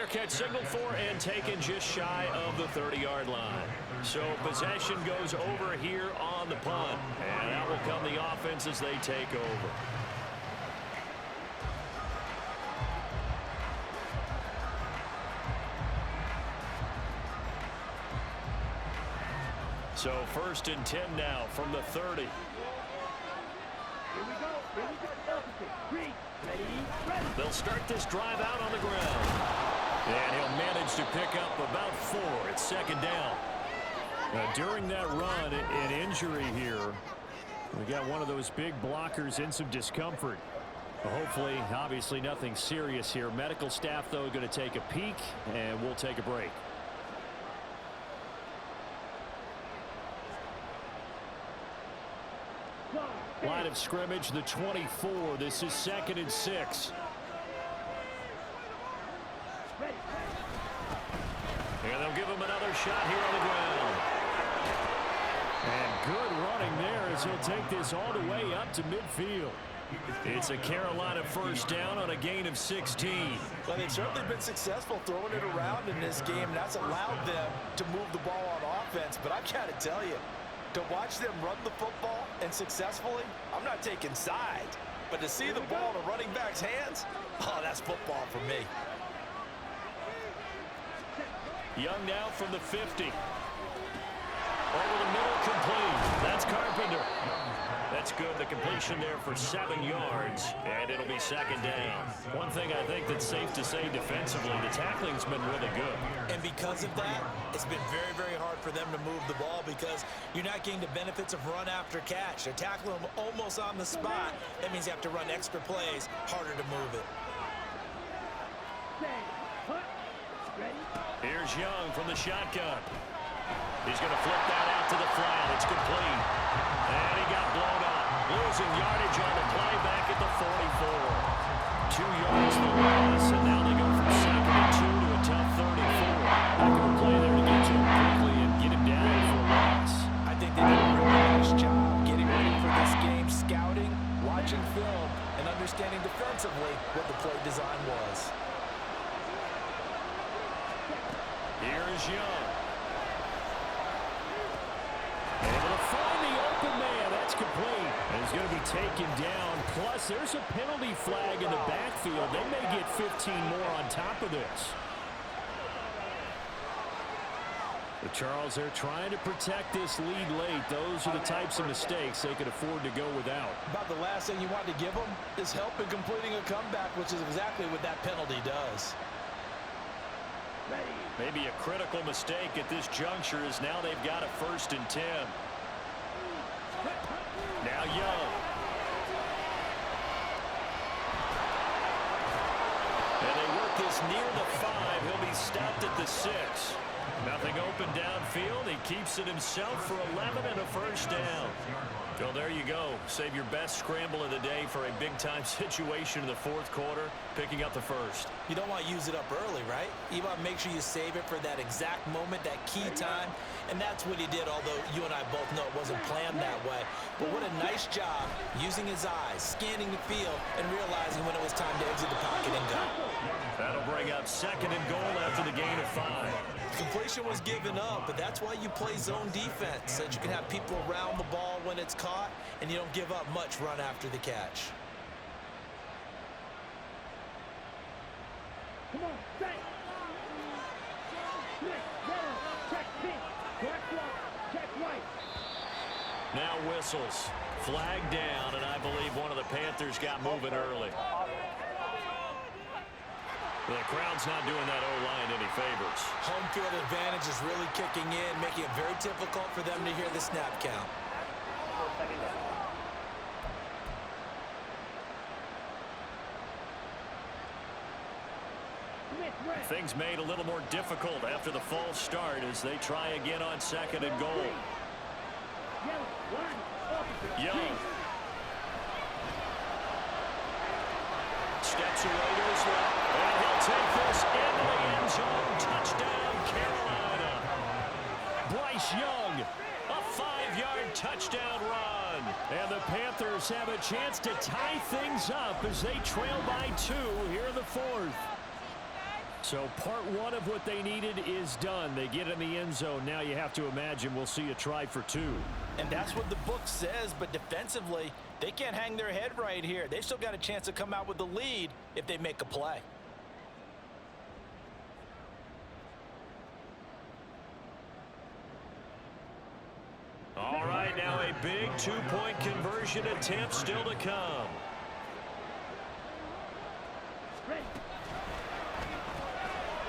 fair catch signaled for and taken just shy of the 30-yard line. So possession goes over here on the punt. And out will come the offense as they take over. So 1st and 10 now from the 30. Here we go. They'll start this drive out on the ground. And he'll manage to pick up about 4 at 2nd down. Now, during that run, an injury here. We got one of those big blockers in some discomfort. Hopefully, obviously, nothing serious here. Medical staff, though, going to take a peek, and we'll take a break. Line of scrimmage, the 24. This is 2nd and 6. And they'll give him another shot here on the ground. And good running there as he'll take this all the way up to midfield. It's a Carolina 1st down on a gain of 16. Well, they've certainly been successful throwing it around in this game. That's allowed them to move the ball on offense. But I've got to tell you, to watch them run the football and successfully, I'm not taking sides. But to see the ball in a running back's hands, oh, that's football for me. Young now from the 50. Over the middle, complete. That's Carpenter. That's good. The completion there for 7 yards, and it'll be 2nd down. One thing I think that's safe to say defensively, the tackling's been really good. And because of that, it's been very, very hard for them to move the ball because you're not getting the benefits of run after catch. They're tackling them almost on the spot. That means you have to run extra plays, harder to move it. Here's Young from the shotgun. He's going to flip that out to the flat. It's complete. And he got blown up. Losing yardage on the play back at the 44. 2 yards the loss, and now they go from 2nd and 2 to a tough 34. Not going to play there to get to him quickly and get him down for a loss. I think they did a really nice job getting ready for this game, scouting, watching film, and understanding defensively what the play design was. Here is Young. Able to find the open man. That's complete. And he's going to be taken down. Plus, there's a penalty flag in the backfield. They may get 15 more on top of this. But Charles, they're trying to protect this lead late. Those are the types of mistakes they could afford to go without. About the last thing you want to give them is help in completing a comeback, which is exactly what that penalty does. Maybe a critical mistake at this juncture is now they've got a 1st and 10. Now Young. And they work this near the 5. He'll be stopped at the 6. Nothing open downfield. He keeps it himself for 11 and a 1st down. Well, there you go. Save your best scramble of the day for a big-time situation in the 4th quarter, picking up the 1st. You don't want to use it up early, right? You want to make sure you save it for that exact moment, that key time. And that's what he did, although you and I both know it wasn't planned that way. But what a nice job using his eyes, scanning the field, and realizing when it was time to exit the pocket and go. That'll bring up 2nd and goal after the gain of 5. Completion was given up, but that's why you play zone defense, so that you can have people around the ball when it's caught, and you don't give up much run after the catch. Come on, stay. Check pink. Correct left. Check right. Now whistles. Flag down, and I believe one of the Panthers got moving early. The crowd's not doing that O-line any favors. Home field advantage is really kicking in, making it very difficult for them to hear the snap count. Things made a little more difficult after the false start as they try again on 2nd and goal. Young. Steps away to his left. And he'll take this into the end zone. Touchdown, Carolina. Bryce Young, a 5-yard touchdown run. And the Panthers have a chance to tie things up as they trail by 2 here in the 4th. So part one of what they needed is done. They get in the end zone. Now you have to imagine we'll see a try for two. And that's what the book says, but defensively, they can't hang their head right here. They've still got a chance to come out with the lead if they make a play. All right, now a big two-point conversion attempt still to come.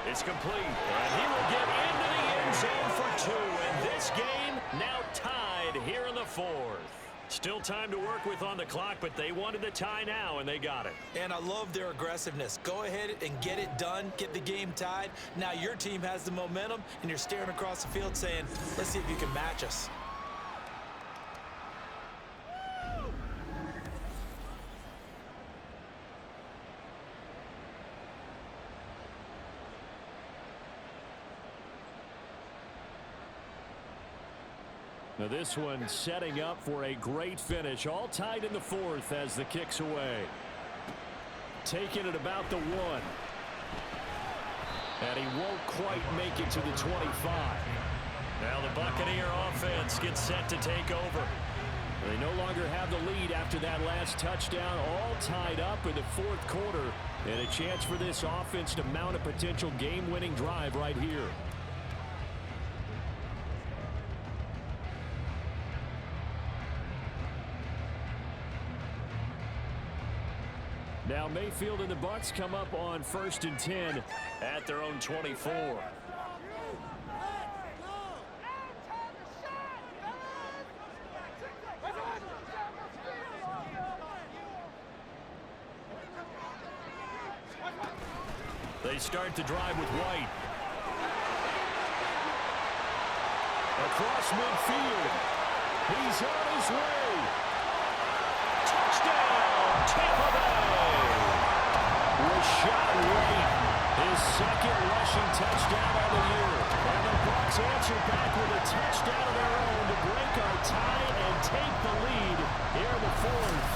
It's complete, and he will get into the end zone for two. And this game now tied here in the fourth. Still time to work with on the clock, but they wanted the tie now, and they got it. And I love their aggressiveness. Go ahead and get it done, get the game tied. Now your team has the momentum, and you're staring across the field saying, let's see if you can match us. Now this one setting up for a great finish. All tied in the fourth as the kick's away. Taking it about the one. And he won't quite make it to the 25. Now the Buccaneer offense gets set to take over. They no longer have the lead after that last touchdown. All tied up in the fourth quarter. And a chance for this offense to mount a potential game-winning drive right here. Now Mayfield and the Bucs come up on 1st and 10 at their own 24. They start the drive with White. Across midfield. He's on his way. Touchdown, Tampa Bay. Rashad White, his second rushing touchdown of the year. And the Bucs answer back with a touchdown of their own to break our tie and take the lead here in the fourth.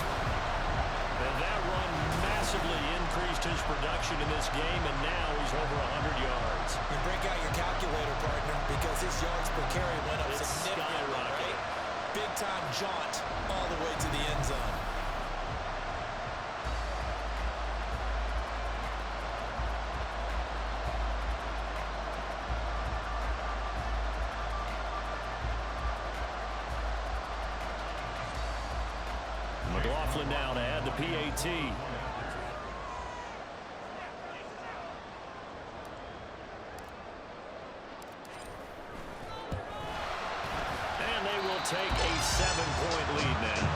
And that run massively increased his production in this game, and now he's over 100 yards. You break out your calculator, partner, because his yards per carry went up significantly, right? Big-time jaunt all the way to the end zone. McLaughlin now to add the PAT. And they will take a 7-point lead now.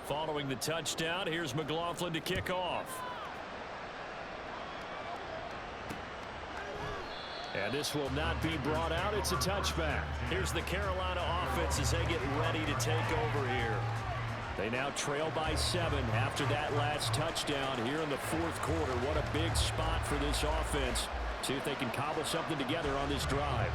Following the touchdown, here's McLaughlin to kick off. And this will not be brought out. It's a touchback. Here's the Carolina offense as they get ready to take over here. They now trail by 7 after that last touchdown here in the fourth quarter. What a big spot for this offense. See if they can cobble something together on this drive.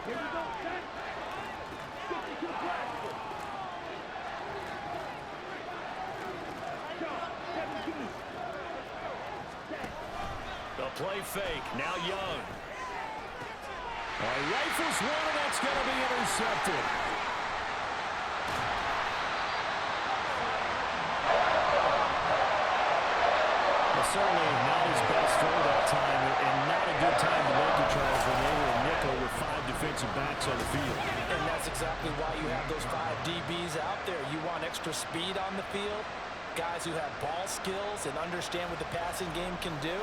Here we go, set. 52 flags. Shot, 17. Set. The play fake. Now Young. Rifles one, and that's going to be intercepted. Certainly not his best throw that time, and not a good time to make it, Charles, when they were a nickel with 5 defensive backs on the field. And that's exactly why you have those 5 DBs out there. You want extra speed on the field, guys who have ball skills and understand what the passing game can do,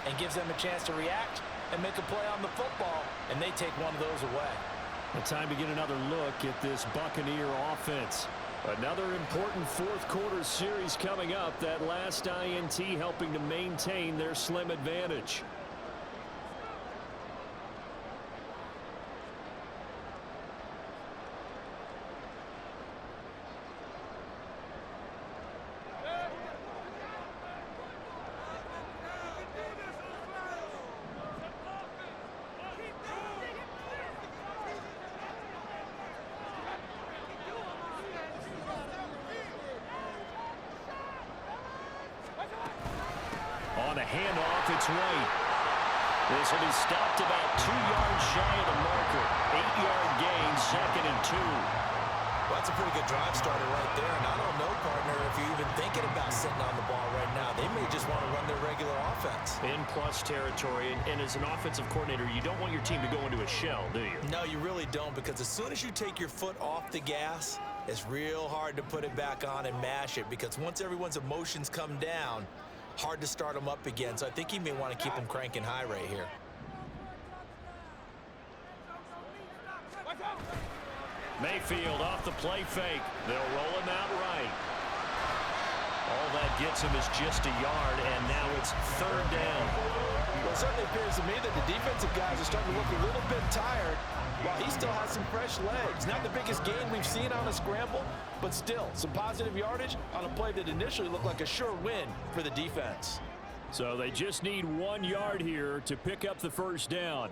and gives them a chance to react and make a play on the football, and they take one of those away. The time to get another look at this Buccaneer offense. Another important fourth quarter series coming up. That last INT helping to maintain their slim advantage. On a handoff, it's White. This will be stopped about 2 yards shy of the marker. 8-yard gain, 2nd and 2. Well, that's a pretty good drive starter right there. And I don't know, partner, if you're even thinking about sitting on the ball right now. They may just want to run their regular offense. In plus territory, and as an offensive coordinator, you don't want your team to go into a shell, do you? No, you really don't, because as soon as you take your foot off the gas, it's real hard to put it back on and mash it, because once everyone's emotions come down, hard to start them up again. So I think he may want to keep them cranking high right here. Mayfield off the play fake. They'll roll him out right. All that gets him is just a yard, and now it's 3rd down. Well, it certainly appears to me that the defensive guys are starting to look a little bit tired, while he still has some fresh legs. Not the biggest gain we've seen on a scramble, but still some positive yardage on a play that initially looked like a sure win for the defense. So they just need 1 yard here to pick up the first down.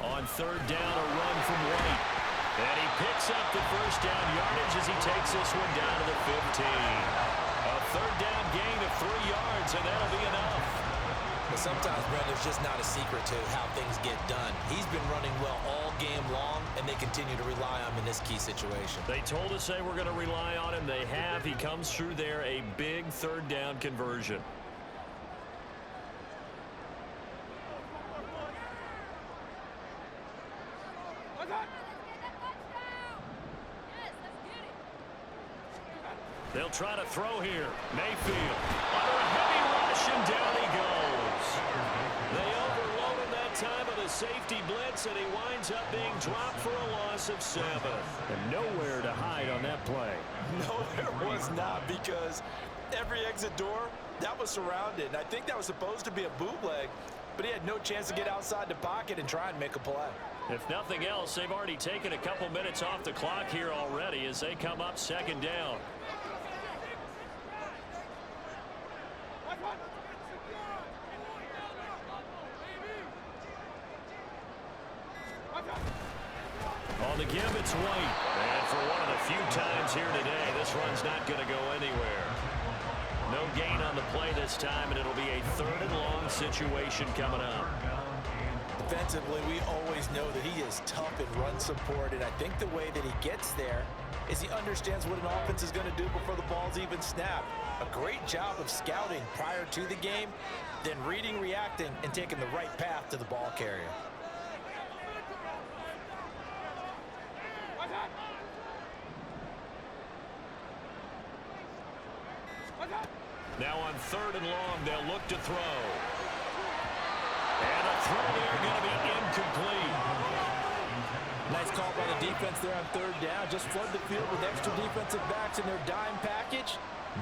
On 3rd down, a run from White. And he picks up the first down yardage as he takes this one down to the 15. A 3rd down gain of 3 yards, and that'll be enough. But sometimes, Brent, there's just not a secret to how things get done. He's been running well all game long, and they continue to rely on him in this key situation. They told us they were going to rely on him. They have. He comes through there, a big 3rd down conversion. They'll try to throw here. Mayfield under a heavy rush, and down he goes. They overload him that time with a safety blitz, and he winds up being dropped for a loss of 7. And nowhere to hide on that play. No, there was not, because every exit door, that was surrounded. And I think that was supposed to be a bootleg, but he had no chance to get outside the pocket and try and make a play. If nothing else, they've already taken a couple minutes off the clock here already as they come up 2nd down. On the give, it's White. And for one of the few times here today, this run's not going to go anywhere. No gain on the play this time, and it'll be a 3rd and long situation coming up. Defensively, we always know that he is tough in run support, and I think the way that he gets there is he understands what an offense is going to do before the ball's even snapped. A great job of scouting prior to the game, then reading, reacting, and taking the right path to the ball carrier. Now on 3rd and long, they'll look to throw. And a throw there going to be incomplete. Nice call by the defense there on 3rd down. Just flood the field with extra defensive backs in their dime package.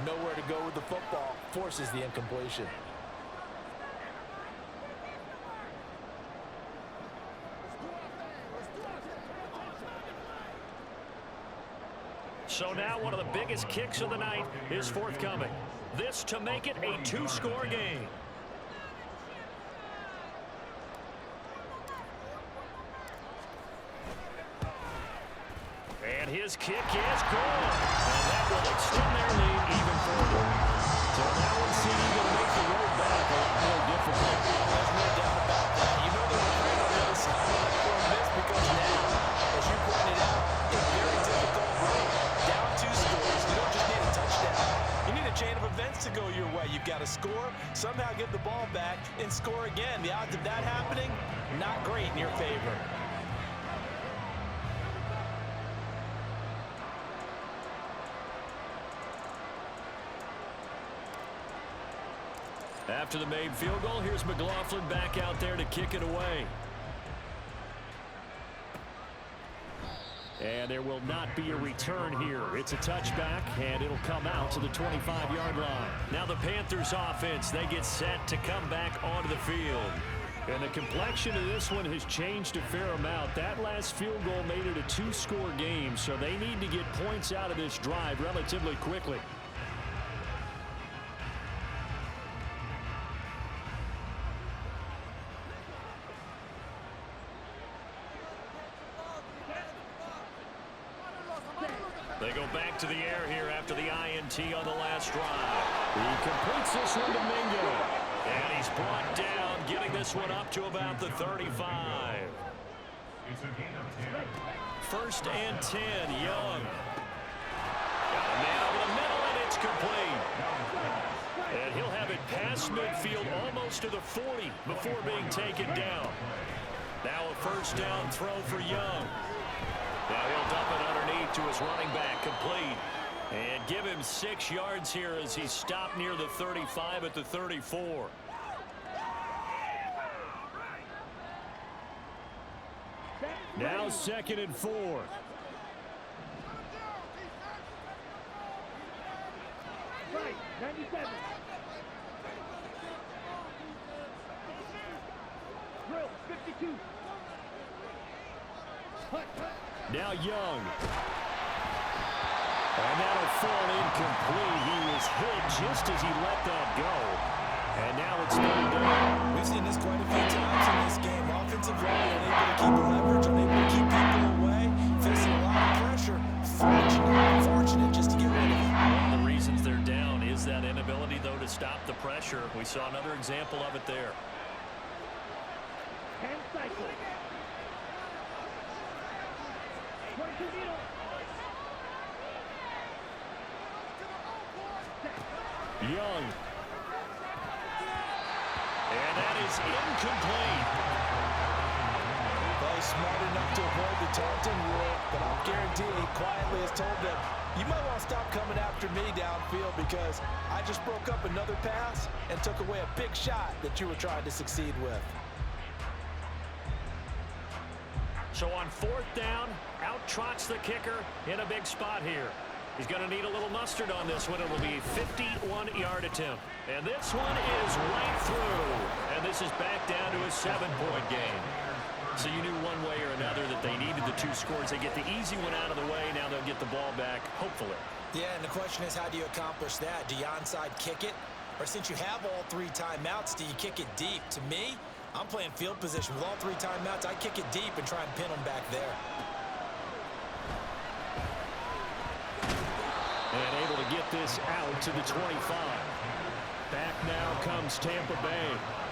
Nowhere to go with the football. Forces the incompletion. So now one of the biggest kicks of the night is forthcoming. This to make it a 2-score game. And his kick is good. And that will extend their lead even further. So that one's going to make the road back a lot more difficult. There's no doubt about that. You know they were great on the other side for this because now, as you pointed out, a very difficult road. Down 2 scores. You don't just need a touchdown. You need a chain of events to go your way. You've got to score, somehow get the ball back, and score again. The odds of that happening, not great in your favor. After the made field goal, here's McLaughlin back out there to kick it away. And there will not be a return here. It's a touchback, and it'll come out to the 25-yard line. Now the Panthers offense, they get set to come back onto the field. And the complexion of this one has changed a fair amount. That last field goal made it a 2-score game, so they need to get points out of this drive relatively quickly. They go back to the air here after the INT on the last drive. He completes this one to Mingo. And he's brought down, getting this one up to about the 35. 1st and 10, Young. Got a man over the middle, and it's complete. And he'll have it past midfield almost to the 40 before being taken down. Now a 1st down throw for Young. Now he'll dump it underneath to his running back, complete. And give him 6 yards here as he stopped near the 35 at the 34. Now 2nd and 4. Right, 97. Drill, 52. Now Young. And that'll fall incomplete. He was hit just as he let that go. And now it's 3rd down. We've seen this quite a few times in this game. Offensive line unable to keep leverage, unable to keep people away, facing a lot of pressure. Fortunate just to get rid of it. One of the reasons they're down is that inability, though, to stop the pressure. We saw another example of it there. 10 cycles. 22 needle. Young. And that is incomplete. Well, he's smart enough to avoid the taunting rule, but I'll guarantee he quietly has told them, you might want to stop coming after me downfield because I just broke up another pass and took away a big shot that you were trying to succeed with. So on 4th down, out trots the kicker in a big spot here. He's going to need a little mustard on this one. It will be a 51-yard attempt. And this one is right through. And this is back down to a 7-point game. So you knew one way or another that they needed the 2 scores. They get the easy one out of the way. Now they'll get the ball back, hopefully. Yeah, and the question is, how do you accomplish that? Do you onside kick it? Or since you have all 3 timeouts, do you kick it deep? To me, I'm playing field position. With all 3 timeouts, I kick it deep and try and pin them back there. And able to get this out to the 25. Back now comes Tampa Bay.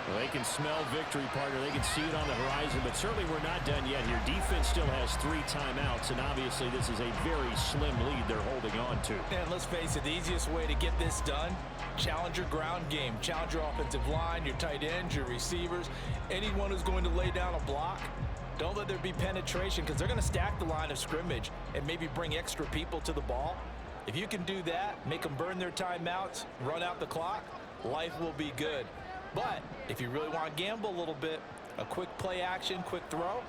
Well, they can smell victory, partner. They can see it on the horizon, but certainly we're not done yet here. Defense still has 3 timeouts, and obviously this is a very slim lead they're holding on to. And let's face it, the easiest way to get this done, challenge your ground game. Challenge your offensive line, your tight ends, your receivers, anyone who's going to lay down a block. Don't let there be penetration because they're going to stack the line of scrimmage and maybe bring extra people to the ball. If you can do that, make them burn their timeouts, run out the clock, life will be good. But if you really want to gamble a little bit, a quick play action, quick throw,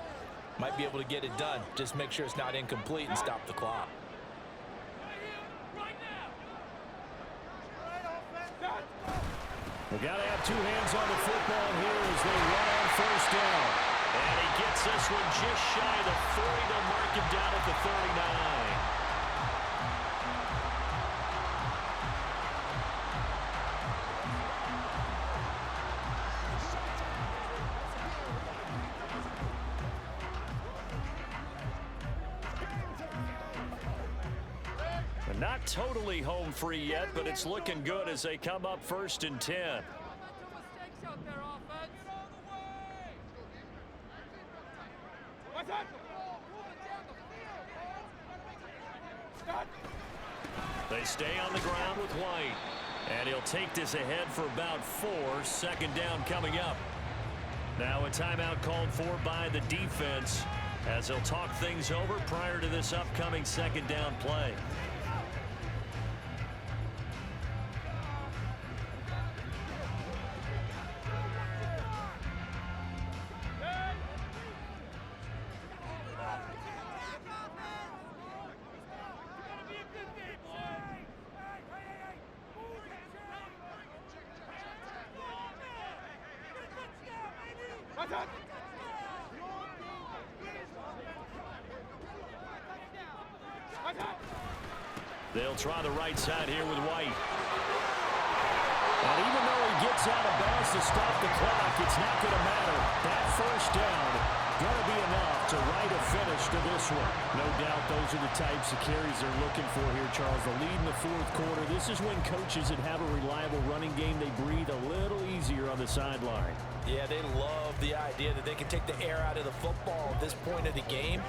might be able to get it done. Just make sure it's not incomplete and stop the clock. We got to have two hands on the football here as they run on first down. And he gets this one just shy of the 40. They'll mark him down at the 39. Not totally home free yet, but it's looking good as they come up 1st and 10. They stay on the ground with White. And he'll take this ahead for about 4. 2nd down coming up. Now a timeout called for by the defense as they'll talk things over prior to this upcoming 2nd down play. They'll try the right side here with White. And even though he gets out of bounds to stop the clock, it's not going to matter. That 1st down going to be enough to write a finish to this one. No doubt those are the types of carries they're looking for here, Charles. The lead in the 4th quarter. This is when coaches that have a reliable running game, they breathe a little easier on the sideline. Yeah, they love the idea that they can take the air out of the football at this point of the game.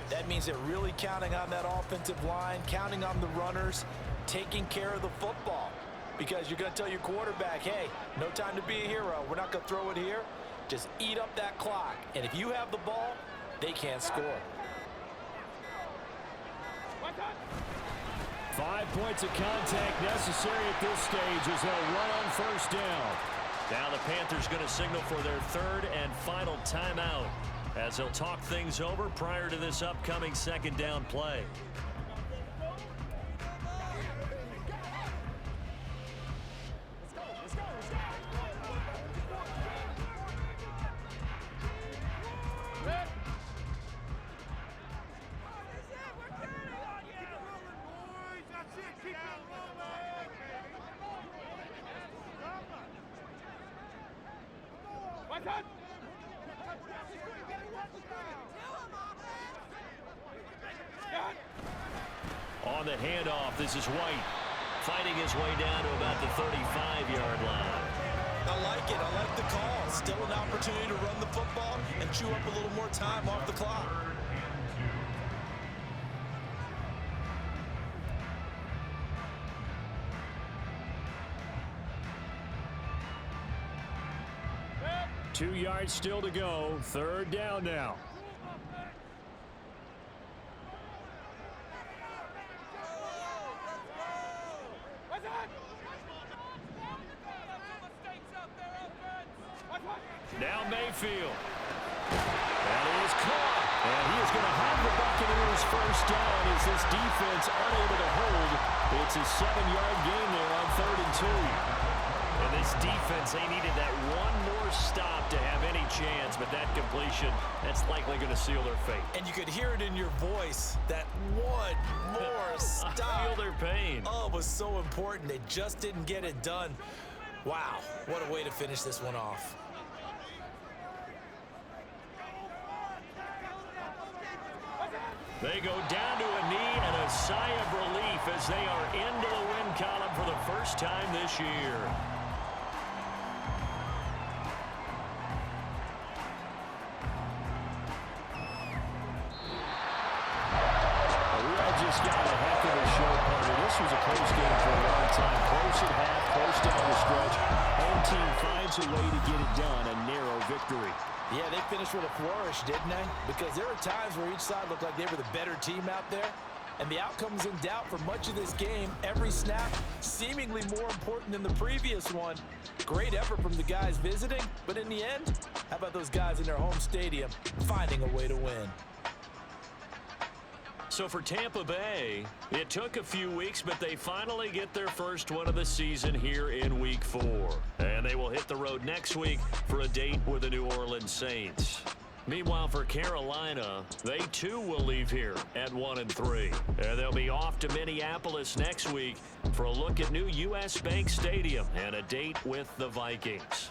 That means they're really counting on that offensive line, counting on the runners, taking care of the football. Because you're going to tell your quarterback, hey, no time to be a hero. We're not going to throw it here. Just eat up that clock. And if you have the ball, they can't score. 5 points of contact necessary at this stage as they'll run on 1st down. Now the Panthers going to signal for their 3rd and final timeout as they'll talk things over prior to this upcoming 2nd down play. On the handoff, this is White fighting his way down to about the 35-yard line. I like it. I like the call. Still an opportunity to run the football and chew up a little more time off the clock. Two yards still to go. 3rd down now. Now Mayfield. That is caught. And he is going to have the Buccaneers 1st down as this defense unable to hold. It's a 7-yard gain there on 3rd and 2. And this defense, they needed that one more stop to have any chance, but that completion, that's likely going to seal their fate. And you could hear it in your voice, that one more stop. I feel their pain. Oh, it was so important. They just didn't get it done. Wow, what a way to finish this one off. They go down to a knee and a sigh of relief as they are into the win column for the first time this year. Just got a heck of a show, partner. This was a close game for a long time. Close at half, close down the stretch. Home team finds a way to get it done. A narrow victory. Yeah, they finished with a flourish, didn't they? Because there were times where each side looked like they were the better team out there. And the outcome was in doubt for much of this game. Every snap seemingly more important than the previous one. Great effort from the guys visiting. But in the end, how about those guys in their home stadium finding a way to win? So for Tampa Bay, it took a few weeks, but they finally get their first one of the season here in Week 4. And they will hit the road next week for a date with the New Orleans Saints. Meanwhile, for Carolina, they too will leave here at 1-3. And they'll be off to Minneapolis next week for a look at new U.S. Bank Stadium and a date with the Vikings.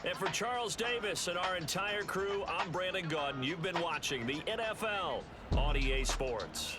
And for Charles Davis and our entire crew, I'm Brandon Gaudin. You've been watching the NFL on EA Sports.